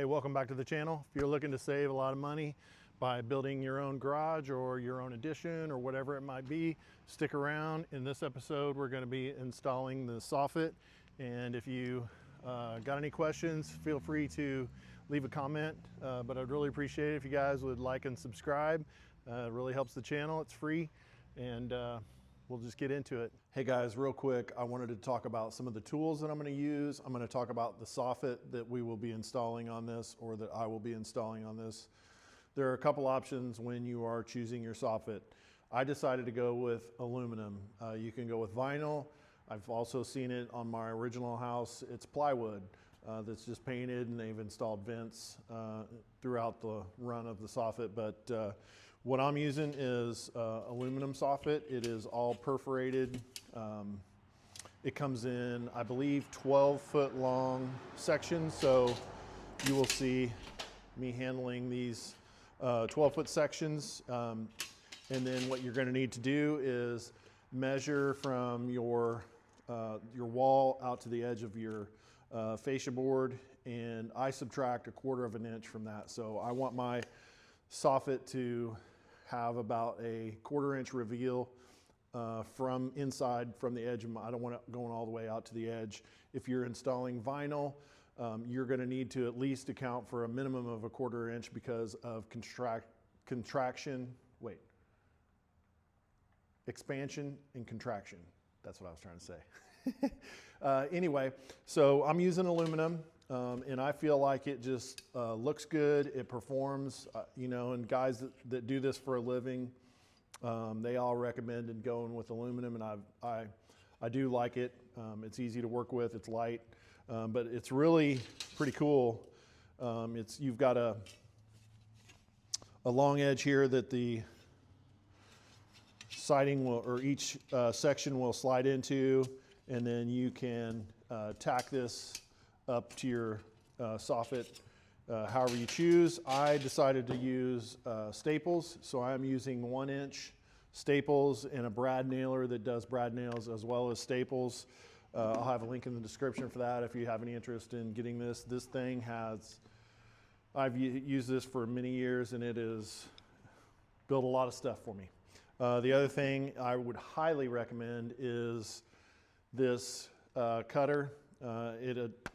Hey, welcome back to the channel. If you're looking to save a lot of money by building your own garage or your own addition or whatever it might be, stick around. In this episode, we're going to be installing the Soffit. And if you got any questions, feel free to leave a comment. But I'd really appreciate it if you guys would like and subscribe. It really helps the channel. It's free. And we'll just get into it. Hey guys, real quick, I wanted to talk about some of the tools that I'm going to use. I'm going to talk about the soffit that we will be installing on this, or that I will be installing on this. There are a couple options when you are choosing your soffit. I decided to go with aluminum. You can go with vinyl. I've also seen it on my original house. It's plywood that's just painted, and they've installed vents throughout the run of the soffit. But what I'm using is aluminum soffit. It is all perforated. It comes in, I believe, 12-foot long sections. So you will see me handling these 12-foot sections. And then what you're going to need to do is measure from your wall out to the edge of your fascia board, and I subtract 1/4 of an inch from that. So I want my soffit to have about a 1/4 inch reveal from inside, from the edge of my, I don't want it going all the way out to the edge. If you're installing vinyl, you're going to need to at least account for a minimum of 1/4 inch because of expansion and contraction. That's what I was trying to say. Anyway, so I'm using aluminum, and I feel like it just looks good. It performs, you know, and guys that do this for a living, they all recommended going with aluminum, and I do like it. It's easy to work with. It's light, but it's really pretty cool. You've got a long edge here that the siding will, or each section will slide into, and then you can tack this up to your soffit however you choose. I decided to use staples, so I'm using 1-inch staples and a brad nailer that does brad nails as well as staples. I'll have a link in the description for that if you have any interest in getting this. This thing I've used this for many years, and it has built a lot of stuff for me. The other thing I would highly recommend is this cutter.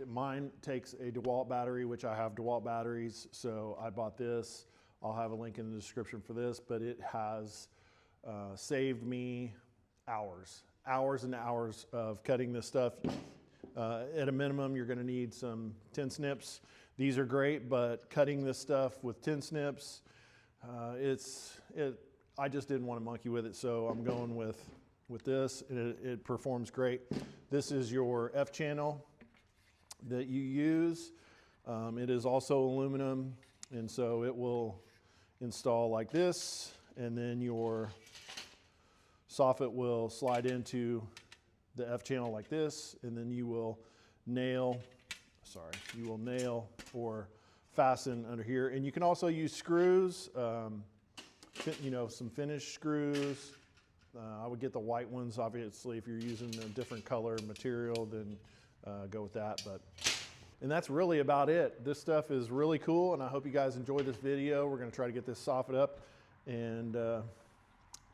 Mine takes a DeWalt battery, which I have DeWalt batteries, so I bought this. I'll have a link in the description for this, but it has saved me hours and hours of cutting this stuff. At a minimum, you're going to need some tin snips. These are great, but cutting this stuff with tin snips, I just didn't want to monkey with it, so I'm going with this. It performs great. This is your F channel that you use. It is also aluminum, and so it will install like this, and then your soffit will slide into the F channel like this, and then you will nail or fasten under here. And you can also use screws, you know, some finished screws. I would get the white ones, obviously. If you're using a different color material, then go with that. And that's really about it. This stuff is really cool, and I hope you guys enjoyed this video. We're going to try to get this soffit up and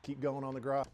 keep going on the garage.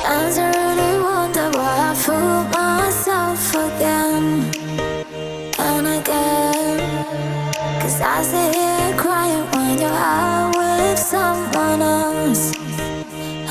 Sometimes I really wonder why I fool